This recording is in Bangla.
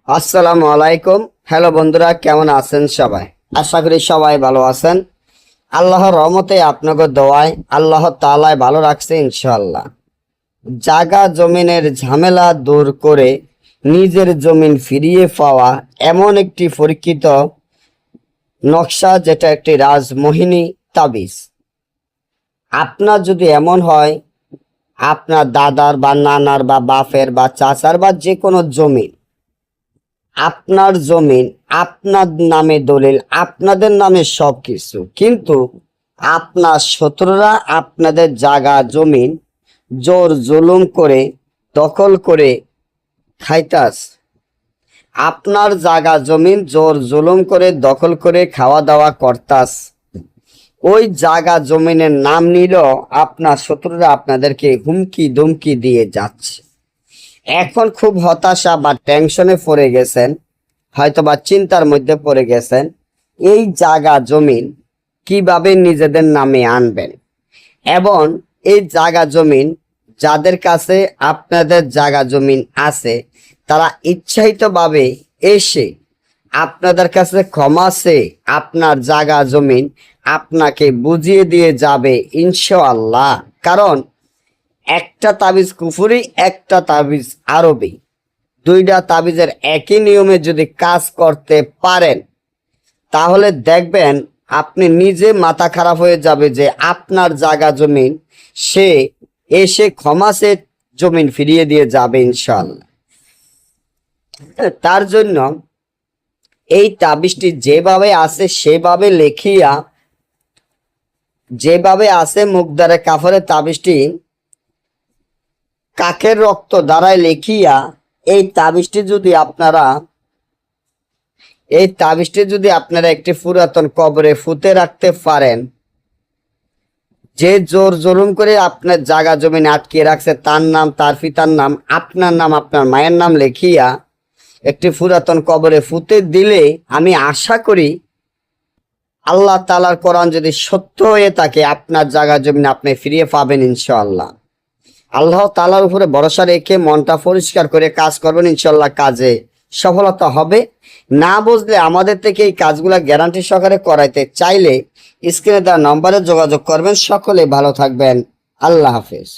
আসসালামু আলাইকুম। হ্যালো বন্ধুরা, কেমন আছেন সবাই? আশা করি সবাই ভালো আছেন। আল্লাহর রহমতে আপনাকে দোয়ায় আল্লাহ তাআলাই ভালো রাখছে ইনশাআল্লাহ। জায়গা জমিনের ঝামেলা দূর করে নিজের জমিন ফিরিয়ে পাওয়া এমন একটি পরীক্ষিত নকশা, যেটা একটি রাজমোহিনী তাবিজ। আপনার যদি এমন হয়, আপনার দাদার বা নানার বা বাপের বা চাচার বা যে কোনো জমিন, আপনার জমিন আপনার নামে দলিল, আপনাদের নামে সবকিছু, কিন্তু আপনার শত্রুরা আপনাদের জায়গা জমিন জোর জুলুম করে দখল করে খাইতাস। আপনার জায়গা জমিন জোর জুলুম করে দখল করে খাওয়া দাওয়া করতাস। ওই জায়গা জমিনের নাম নিল আপনার শত্রুরা আপনাদেরকে হুমকি ধুমকি দিয়ে যাচ্ছে। এখন খুব হতাশা বা টেনশনে পড়ে গেছেন, হয়তো বা চিন্তার মধ্যে পড়ে গেছেন এই জায়গা জমিন কিভাবে নিজেদের নামে আনবেন, এবং এই জায়গা জমিন যাদের কাছে আপনাদের জায়গা জমিন আছে তারা ইচ্ছায়িতভাবে এসে আপনাদের কাছে ক্ষমা চেয়ে আপনার জায়গা জমিন আপনাকে বুঝিয়ে দিয়ে যাবে ইনশাআল্লাহ। কারণ একটা তাবিজ কুফরি, একটা তাবিজ আরবি, দুইটা তাবিজের একই নিয়মে যদি কাজ করতে পারেন তাহলে দেখবেন আপনি নিজে মাথা খারাপ হয়ে যাবে যে আপনার জায়গা জমিন সে এসে ক্ষমা সে জমিন ফিরিয়ে দিয়ে যাবে ইনশাআল্লাহ। তার জন্য এই তাবিজটি যেভাবে আছে সেভাবে লেখিয়া, যেভাবে আছে মুখদারে কাফরে তাবিজটি কাকের রক্ত দ্বারাই লেখিয়া, এই তাবিজটি যদি আপনারা একটি পুরাতন কবরে ফুতে রাখতে পারেন, যে জোর জুলুম করে আপনার জায়গা জমিন আটকে রাখছে তার নাম, তার পিতার নাম, আপনার নাম, আপনার মায়ের নাম লেখিয়া একটি পুরাতন কবরে ফুতে দিলে আমি আশা করি আল্লাহ তাআলার কোরআন যদি সত্য হয়ে থাকে আপনার জায়গা জমিন আপনি ফিরিয়ে পাবেন ইনশাআল্লাহ। আল্লাহ তাআলার উপরে ভরসা রেখে মনটা পরিষ্কার করে কাজ করবেন, ইনশাআল্লাহ কাজে সফলতা হবে। না বুঝলে আমাদের থেকে এই কাজগুলো গ্যারান্টি সহকারে করাইতে চাইলে স্ক্রিনে দেওয়া নম্বরে যোগাযোগ করবেন। সকলে ভালো থাকবেন। আল্লাহ হাফেজ।